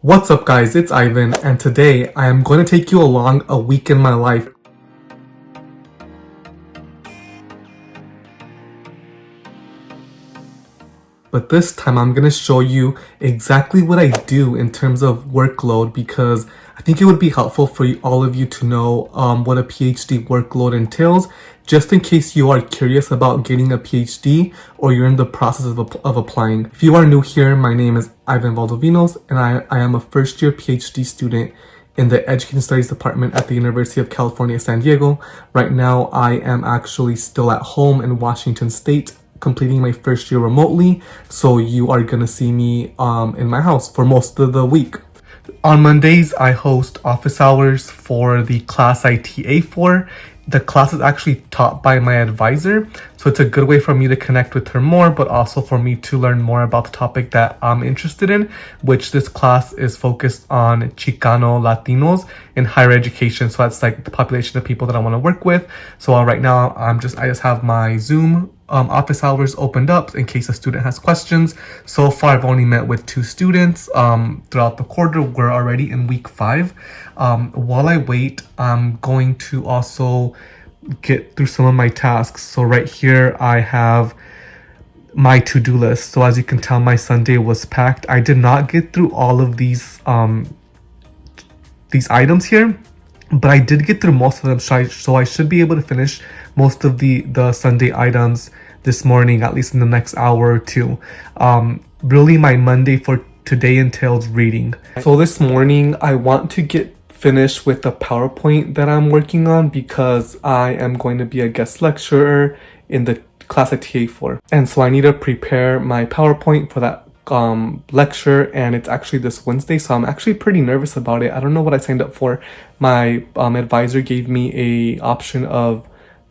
What's up guys, it's Ivan, and today I am going to take you along a week in my life. But this time I'm going to show you exactly what I do in terms of workload, because I think it would be helpful for all of you to know what a PhD workload entails, just in case you are curious about getting a PhD or you're in the process of applying. If you are new here, my name is Ivan Valdovinos, and I am a first year PhD student in the Education Studies Department at the University of California, San Diego. Right now, I am actually still at home in Washington State, completing my first year remotely, so you are gonna see me in my house for most of the week. On Mondays, I host office hours for the class I TA for. The class is actually taught by my advisor, so it's a good way for me to connect with her more, but also for me to learn more about the topic that I'm interested in, which this class is focused on Chicano Latinos in higher education. So that's like the population of people that I want to work with. So right now, I just have my Zoom office hours opened up in case a student has questions. So far, I've only met with 2 students throughout the quarter. We're already in week 5. While I wait, I'm going to also get through some of my tasks. So right here, I have my to-do list. So as you can tell, my Sunday was packed. I did not get through all of these items here, but I did get through most of them, so I should be able to finish most of the Sunday items this morning, at least in the next hour or two. Really, my Monday for today entails reading. So this morning, I want to get finished with the PowerPoint that I'm working on, because I am going to be a guest lecturer in the class at TA for. And so I need to prepare my PowerPoint for that lecture, and it's actually this Wednesday, so I'm actually pretty nervous about it. I don't know what I signed up for. My advisor gave me a option of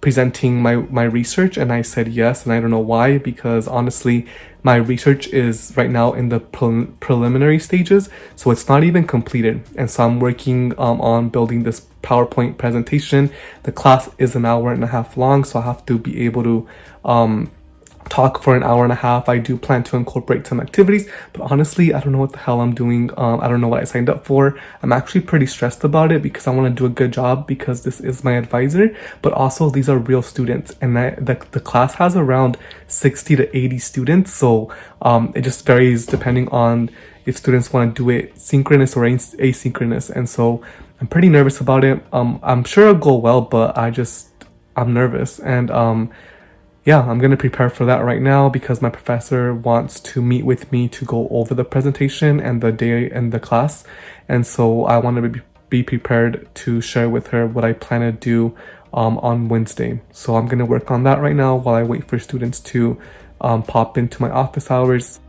presenting my research, and I said yes, and I don't know why, because honestly my research is right now in the preliminary stages, so it's not even completed. And so I'm working on building this PowerPoint presentation. The class is an hour and a half long, so I have to be able to talk for an hour and a half. I do plan to incorporate some activities, but honestly, I don't know what the hell I'm doing. I don't know what I signed up for. I'm actually pretty stressed about it because I want to do a good job, because this is my advisor, but also these are real students, and the class has around 60 to 80 students, so it just varies depending on if students want to do it synchronous or asynchronous. And so I'm pretty nervous about it. I'm sure it'll go well, but I'm nervous. And yeah, I'm going to prepare for that right now, because my professor wants to meet with me to go over the presentation and the day and the class. And so I want to be prepared to share with her what I plan to do on Wednesday. So I'm going to work on that right now while I wait for students to pop into my office hours.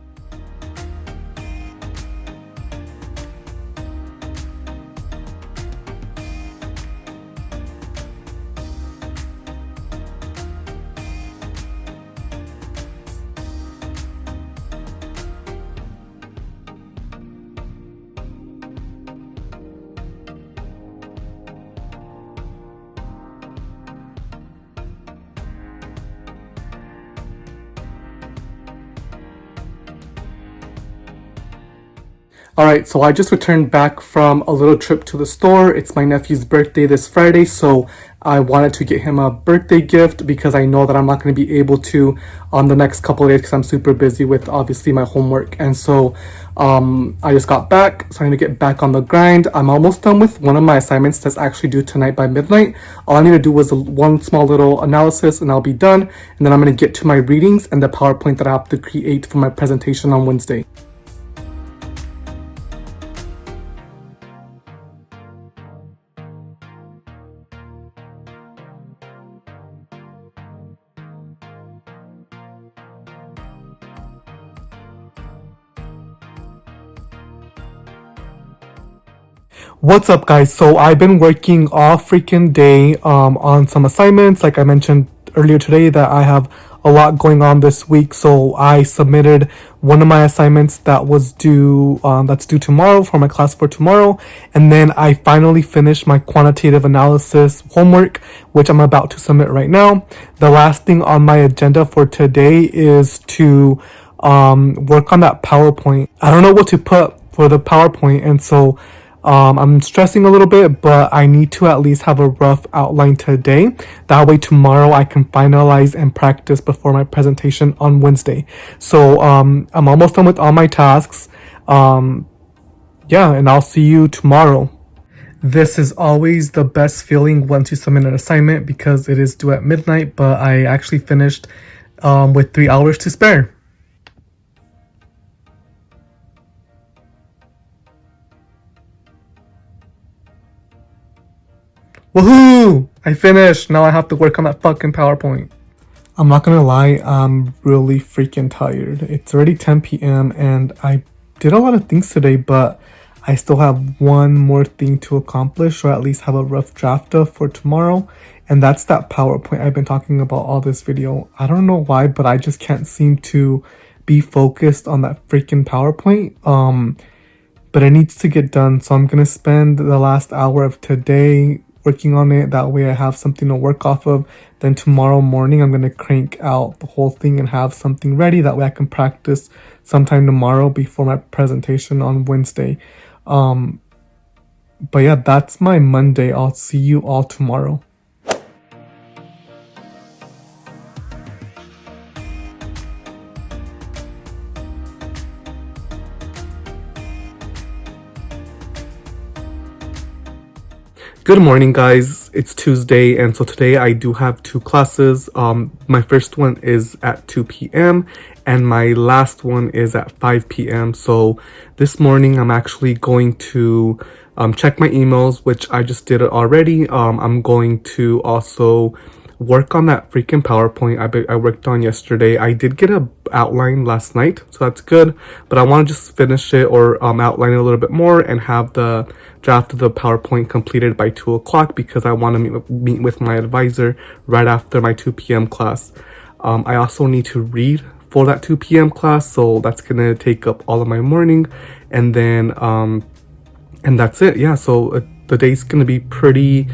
Alright, so I just returned back from a little trip to the store. It's my nephew's birthday this Friday, so I wanted to get him a birthday gift, because I know that I'm not going to be able to on the next couple of days, because I'm super busy with obviously my homework. And so I just got back, so I need to get back on the grind. I'm almost done with one of my assignments that's actually due tonight by midnight. All I need to do was one small little analysis, and I'll be done. And then I'm going to get to my readings and the PowerPoint that I have to create for my presentation on Wednesday. What's up guys? So I've been working all freaking day on some assignments. Like I mentioned earlier today, that I have a lot going on this week. So I submitted one of my assignments that was due that's due tomorrow for my class for tomorrow, and then I finally finished my quantitative analysis homework, which I'm about to submit right now. The last thing on my agenda for today is to work on that PowerPoint. I don't know what to put for the PowerPoint, and so I'm stressing a little bit, but I need to at least have a rough outline today. That way tomorrow I can finalize and practice before my presentation on Wednesday. So I'm almost done with all my tasks. Yeah, and I'll see you tomorrow. This is always the best feeling once you submit an assignment because it is due at midnight, but I actually finished with 3 hours to spare. Woohoo! I finished. Now I have to work on that fucking PowerPoint. I'm not gonna lie, I'm really freaking tired. It's already 10 p.m. and I did a lot of things today, but I still have one more thing to accomplish, or at least have a rough draft of for tomorrow. And that's that PowerPoint I've been talking about all this video. I don't know why, but I just can't seem to be focused on that freaking PowerPoint. But it needs to get done. So I'm gonna spend the last hour of today working on it. That way I have something to work off of. Then tomorrow morning, I'm gonna crank out the whole thing and have something ready. That way I can practice sometime tomorrow before my presentation on Wednesday. But yeah, that's my Monday. I'll see you all tomorrow. Good morning, guys. It's Tuesday, and so today I do have 2 classes. My first one is at 2 p.m. and my last one is at 5 p.m. So this morning I'm actually going to check my emails, which I just did already. I'm going to also work on that freaking PowerPoint I worked on yesterday. I did get a outline last night, so that's good, but I want to just finish it or outline it a little bit more and have the draft of the PowerPoint completed by 2 o'clock because I want to meet with my advisor right after my 2 p.m. class. I also need to read for that 2 p.m. class, so that's gonna take up all of my morning, and then and that's it. Yeah, so the day's gonna be pretty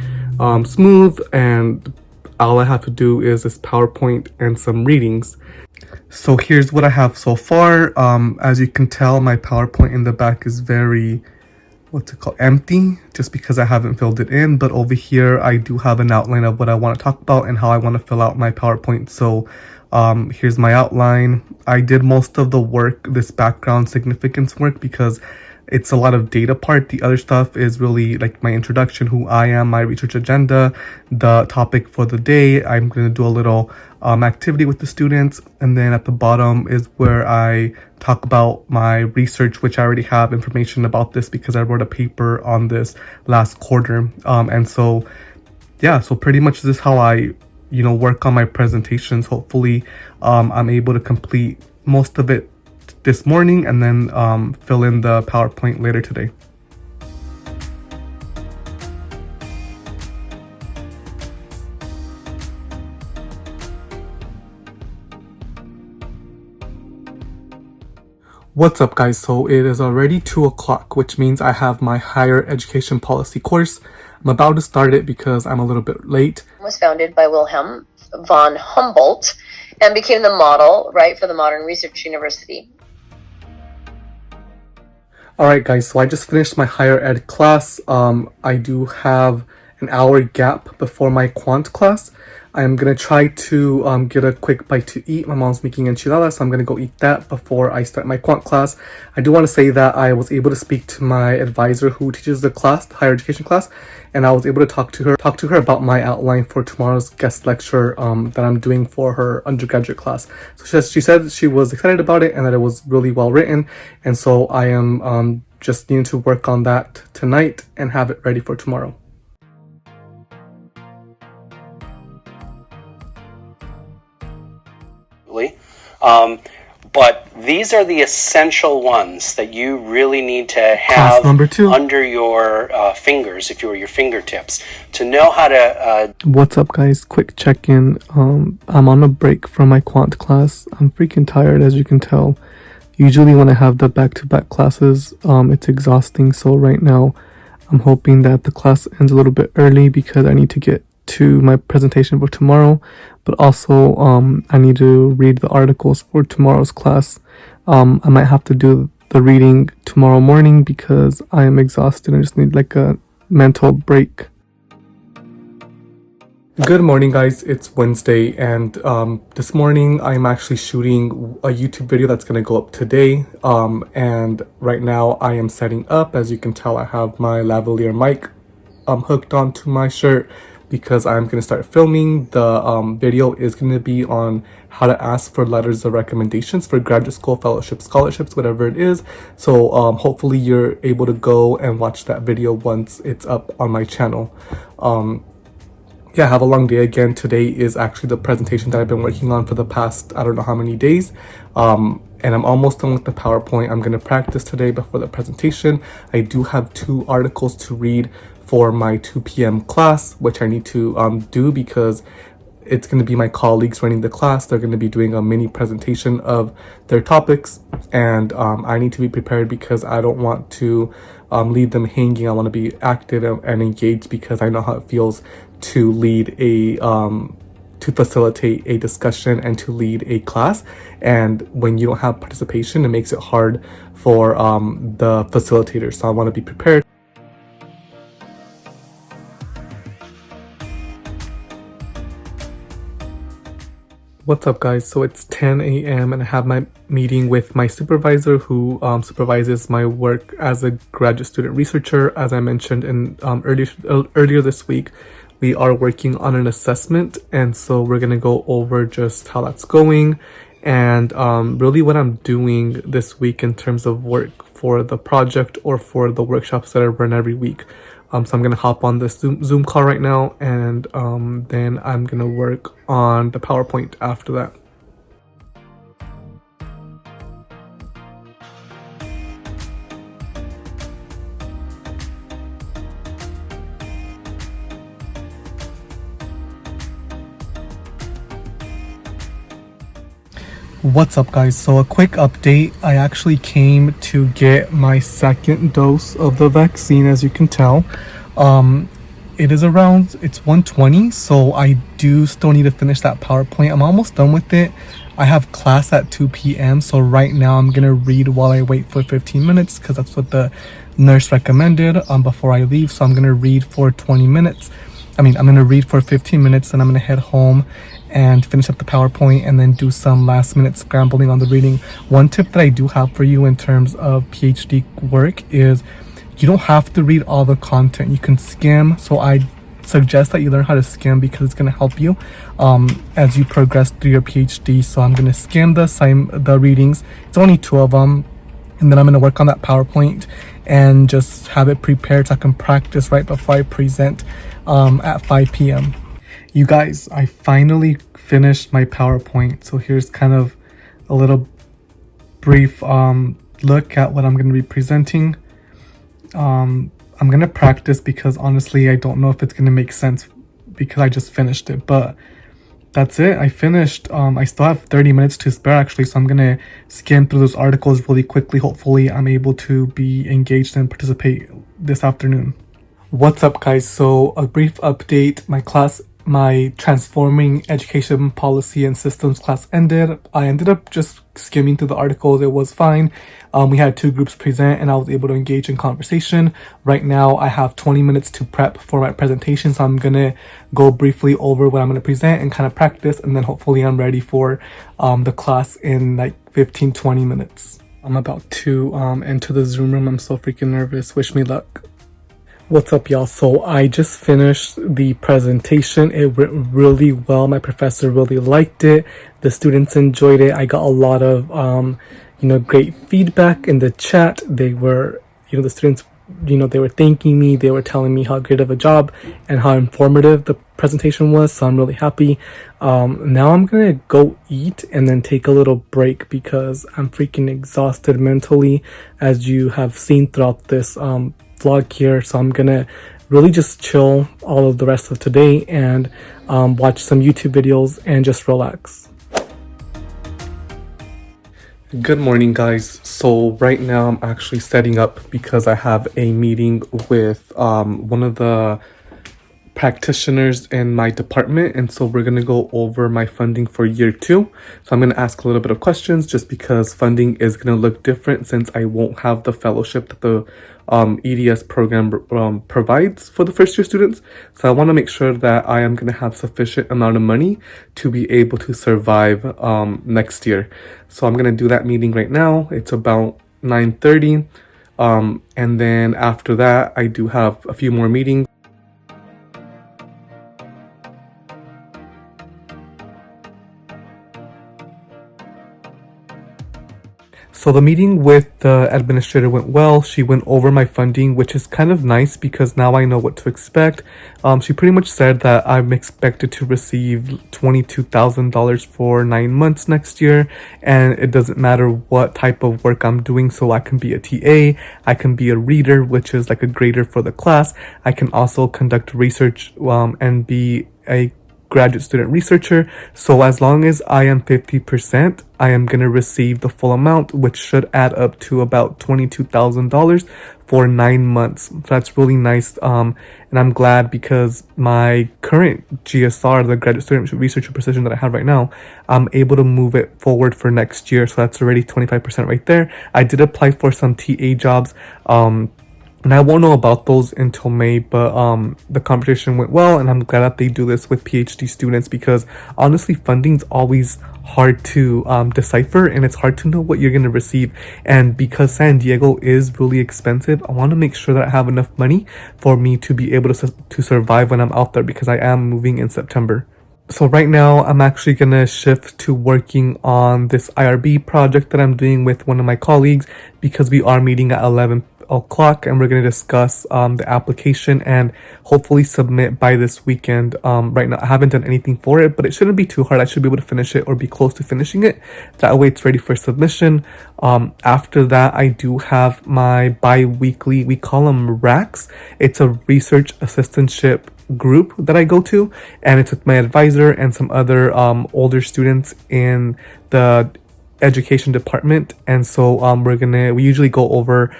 smooth, and all I have to do is this PowerPoint and some readings. So here's what I have so far. As you can tell, my PowerPoint in the back is very, what's it called, empty, just because I haven't filled it in. But over here, I do have an outline of what I want to talk about and how I want to fill out my PowerPoint. So here's my outline. I did most of the work, this background significance work, because it's a lot of data part. The other stuff is really like my introduction, who I am, my research agenda, the topic for the day. I'm going to do a little activity with the students. And then at the bottom is where I talk about my research, which I already have information about this because I wrote a paper on this last quarter. And so, yeah, so pretty much this is how I, work on my presentations. Hopefully, I'm able to complete most of it this morning and then fill in the PowerPoint later today. What's up, guys? So it is already 2 o'clock, which means I have my higher education policy course. I'm about to start it because I'm a little bit late. It was founded by Wilhelm von Humboldt and became the model, right, for the modern research university. Alright guys, so I just finished my higher ed class. I do have an hour gap before my quant class. I'm gonna try to get a quick bite to eat. My mom's making enchiladas, so I'm gonna go eat that before I start my quant class. I do want to say that I was able to speak to my advisor who teaches the class, the higher education class, and I was able to talk to her about my outline for tomorrow's guest lecture that I'm doing for her undergraduate class. So she said she was excited about it and that it was really well written, and so I am just needing to work on that tonight and have it ready for tomorrow. But these are the essential ones that you really need to have under your fingers, if you were your fingertips, to know how to... What's up, guys? Quick check-in. I'm on a break from my quant class. I'm freaking tired, as you can tell. Usually when I have the back-to-back classes, it's exhausting. So right now, I'm hoping that the class ends a little bit early because I need to get to my presentation for tomorrow, but also I need to read the articles for tomorrow's class. I might have to do the reading tomorrow morning because I am exhausted and just need like a mental break. Good morning, guys. It's Wednesday, and this morning I'm actually shooting a YouTube video that's going to go up today. And right now I am setting up. As you can tell, I have my lavalier mic hooked onto my shirt because I'm going to start filming. The video is going to be on how to ask for letters of recommendations for graduate school, fellowships, scholarships, whatever it is. So hopefully you're able to go and watch that video once it's up on my channel. Yeah, I have a long day again. Today is actually the presentation that I've been working on for the past, I don't know how many days. And I'm almost done with the PowerPoint. I'm going to practice today before the presentation. I do have 2 articles to read for my 2 p.m. class, which I need to do because it's going to be my colleagues running the class. They're going to be doing a mini presentation of their topics, and I need to be prepared because I don't want to leave them hanging. I want to be active and engaged because I know how it feels to lead a to facilitate a discussion and to lead a class. And when you don't have participation, it makes it hard for the facilitator. So I want to be prepared. What's up, guys? So it's 10 a.m. and I have my meeting with my supervisor who supervises my work as a graduate student researcher. As I mentioned in earlier this week, we are working on an assessment, and so we're going to go over just how that's going and really what I'm doing this week in terms of work for the project or for the workshops that I run every week. So I'm going to hop on this Zoom call right now, and then I'm going to work on the PowerPoint after that. What's up, guys? So a quick update. I actually came to get my 2nd dose of the vaccine. As you can tell, it is around, it's 1:20, so I do still need to finish that PowerPoint. I'm almost done with it. I have class at 2 p.m. so right now I'm gonna read while I wait for 15 minutes because that's what the nurse recommended before I leave. So I'm gonna read for 20 minutes. I'm gonna read for 15 minutes, and I'm gonna head home and finish up the PowerPoint and then do some last minute scrambling on the reading. One tip that I do have for you in terms of PhD work is you don't have to read all the content. You can skim. So I suggest that you learn how to skim because it's going to help you as you progress through your PhD. So I'm going to skim the readings. It's only 2 of them. And then I'm going to work on that PowerPoint and just have it prepared so I can practice right before I present at 5 p.m. You guys, I finally finished my PowerPoint. So here's kind of a little brief look at what I'm going to be presenting. I'm going to practice because honestly, I don't know if it's going to make sense because I just finished it. But that's it. I finished. I still have 30 minutes to spare actually. So I'm going to skim through those articles really quickly. Hopefully I'm able to be engaged and participate this afternoon. What's up, guys? So a brief update. My Transforming Education Policy and Systems class ended. I ended up just skimming through the articles. It was fine. We had 2 groups present and I was able to engage in conversation. Right now, I have 20 minutes to prep for my presentation. So I'm going to go briefly over what I'm going to present and kind of practice. And then hopefully I'm ready for the class in like 15-20 minutes. I'm about to enter the Zoom room. I'm so freaking nervous. Wish me luck. What's up, y'all? So I just finished the presentation. It went really well. My professor really liked it. The students enjoyed it. I got a lot of, great feedback in the chat. They were, the students, they were thanking me. They were telling me how great of a job and how informative the presentation was. So I'm really happy. Now I'm going to go eat and then take a little break because I'm freaking exhausted mentally, as you have seen throughout this, vlog here. So I'm gonna really just chill all of the rest of today and watch some YouTube videos and just relax. Good morning, guys. So right now I'm actually setting up because I have a meeting with one of the practitioners in my department, and so we're going to go over my funding for year 2. So I'm going to ask a little bit of questions just because funding is going to look different since I won't have the fellowship that the EDS program provides for the first year students. So I want to make sure that I am going to have sufficient amount of money to be able to survive next year. So I'm going to do that meeting right now. It's about 9:30. And then after that, I do have a few more meetings. So the meeting with the administrator went well. She went over my funding, which is kind of nice because now I know what to expect. She pretty much said that I'm expected to receive $22,000 for 9 months next year, and it doesn't matter what type of work I'm doing. So I can be a TA, I can be a reader, which is like a grader for the class. I can also conduct research and be a graduate student researcher. So as long as I am 50%, I am going to receive the full amount, which should add up to about $22,000 for 9 months. So that's really nice. And I'm glad because my current GSR, the graduate student researcher position that I have right now, I'm able to move it forward for next year. So that's already 25% right there. I did apply for some TA jobs. And I won't know about those until May, but the conversation went well, and I'm glad that they do this with PhD students because honestly, funding's always hard to decipher, and it's hard to know what you're going to receive. And because San Diego is really expensive, I want to make sure that I have enough money for me to be able to survive when I'm out there because I am moving in September. So right now, I'm actually going to shift to working on this IRB project that I'm doing with one of my colleagues because we are meeting at 11 o'clock and we're going to discuss the application and hopefully submit by this weekend. Right now, I haven't done anything for it, but it shouldn't be too hard. I should be able to finish it or be close to finishing it. That way it's ready for submission. After that, I do have my bi-weekly, we call them RACs. It's a research assistantship group that I go to, and it's with my advisor and some other older students in the education department. And so we usually go over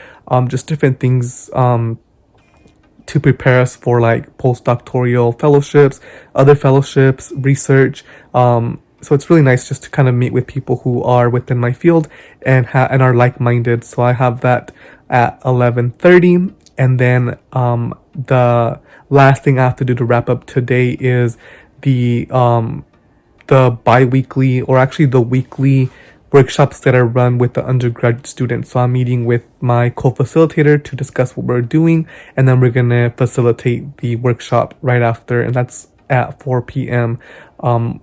just different things to prepare us for like postdoctoral fellowships, other fellowships, research. So it's really nice just to kind of meet with people who are within my field and are like-minded. So I have that at 11:30, and then the last thing I have to do to wrap up today is the bi-weekly, or actually the weekly workshops that are run with the undergraduate students. So I'm meeting with my co-facilitator to discuss what we're doing, and then we're going to facilitate the workshop right after, and that's at 4 p.m. So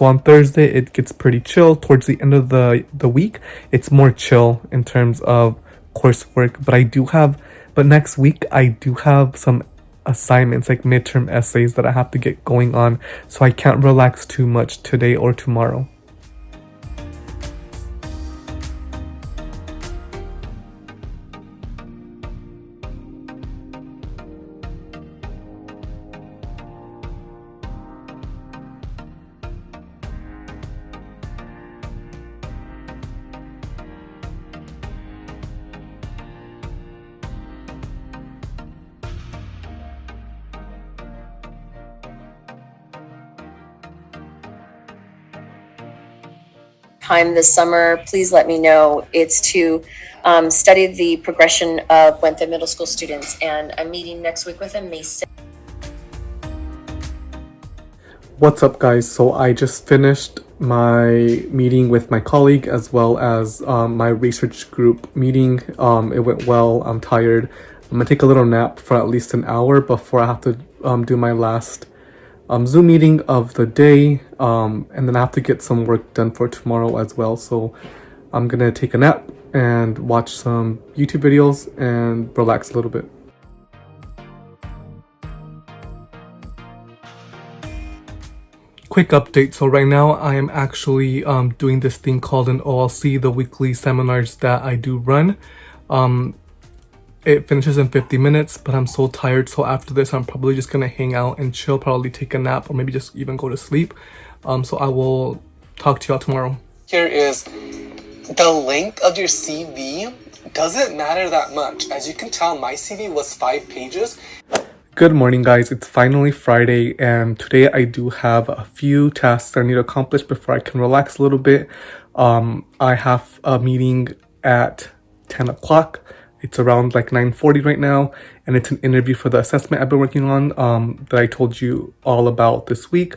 on Thursday, it gets pretty chill. Towards the end of the week, it's more chill in terms of coursework, but next week, I do have some assignments, like midterm essays that I have to get going on, so I can't relax too much today or tomorrow. Time this summer, please let me know. It's to study the progression of Wentworth Middle School students, and I'm meeting next week with them, May 6th. What's up, guys? So I just finished my meeting with my colleague as well as my research group meeting. It went well. I'm tired. I'm gonna take a little nap for at least an hour before I have to do my last Zoom meeting of the day, and then I have to get some work done for tomorrow as well. So I'm gonna take a nap and watch some YouTube videos and relax a little bit. Quick update. So right now I am actually doing this thing called an OLC, the weekly seminars that I do run. It finishes in 50 minutes, but I'm so tired. So after this, I'm probably just gonna hang out and chill, probably take a nap, or maybe just even go to sleep. So I will talk to y'all tomorrow. Here is the length of your CV. Doesn't matter that much. As you can tell, my CV was 5 pages. Good morning, guys. It's finally Friday, and today I do have a few tasks I need to accomplish before I can relax a little bit. I have a meeting at 10 o'clock. It's around like 9:40 right now, and it's an interview for the assessment I've been working on that I told you all about this week.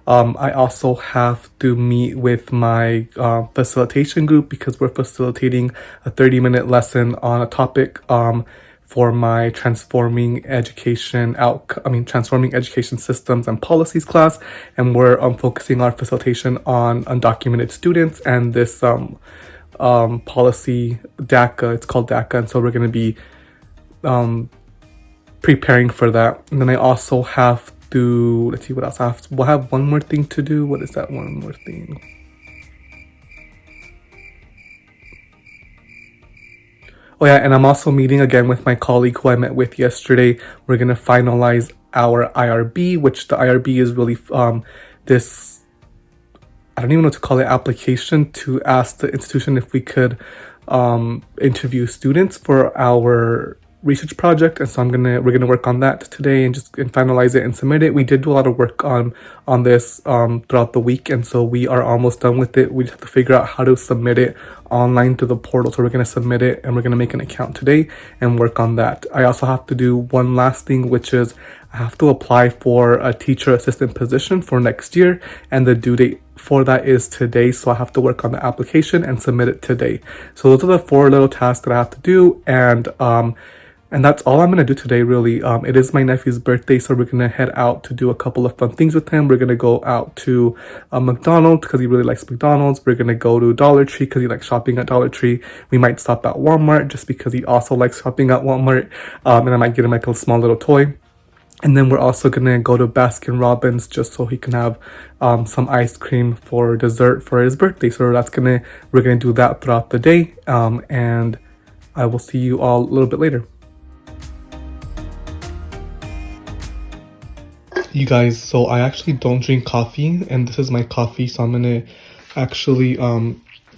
I also have to meet with my facilitation group because we're facilitating a 30-minute lesson on a topic for my transforming education systems and policies class, and we're focusing our facilitation on undocumented students and this policy DACA. It's called DACA, and so we're going to be preparing for that. And then I also have to, let's see what else I have. We'll have one more thing to do. What is that one more thing? Oh yeah, and I'm also meeting again with my colleague who I met with yesterday. We're gonna finalize our IRB, which the IRB is really this, I don't even know what to call it, application to ask the institution if we could interview students for our research project. And so we're gonna work on that today and finalize it and submit it. We did do a lot of work on this throughout the week, and so we are almost done with it. We just have to figure out how to submit it online through the portal. So we're gonna submit it and we're gonna make an account today and work on that. I also have to do one last thing, which is I have to apply for a teacher assistant position for next year, and the due date for that is today. So I have to work on the application and submit it today. So those are the 4 little tasks that I have to do, and that's all I'm going to do today, really. It is my nephew's birthday, so we're going to head out to do a couple of fun things with him. We're going to go out to McDonald's because he really likes McDonald's. We're going to go to Dollar Tree because he likes shopping at Dollar Tree. We might stop at Walmart just because he also likes shopping at Walmart. And I might get him like a small little toy. And then we're also going to go to Baskin Robbins just so he can have some ice cream for dessert for his birthday. So we're going to do that throughout the day. And I will see you all a little bit later. You guys, so I actually don't drink coffee, and this is my coffee, so I'm gonna actually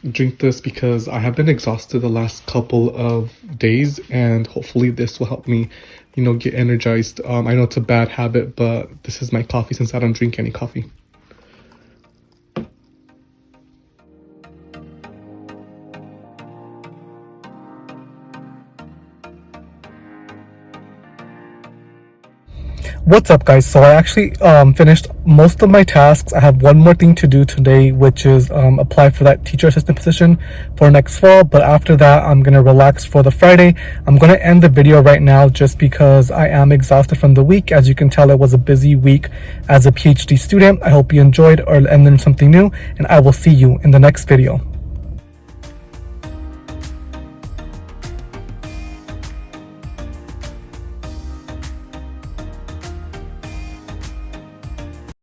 drink this because I have been exhausted the last couple of days, and hopefully this will help me, get energized. I know it's a bad habit, but this is my coffee since I don't drink any coffee. What's up, guys? So I actually finished most of my tasks. I have one more thing to do today, which is apply for that teacher assistant position for next fall. But after that, I'm going to relax for the Friday. I'm going to end the video right now just because I am exhausted from the week. As you can tell, it was a busy week as a PhD student. I hope you enjoyed and learned something new, and I will see you in the next video.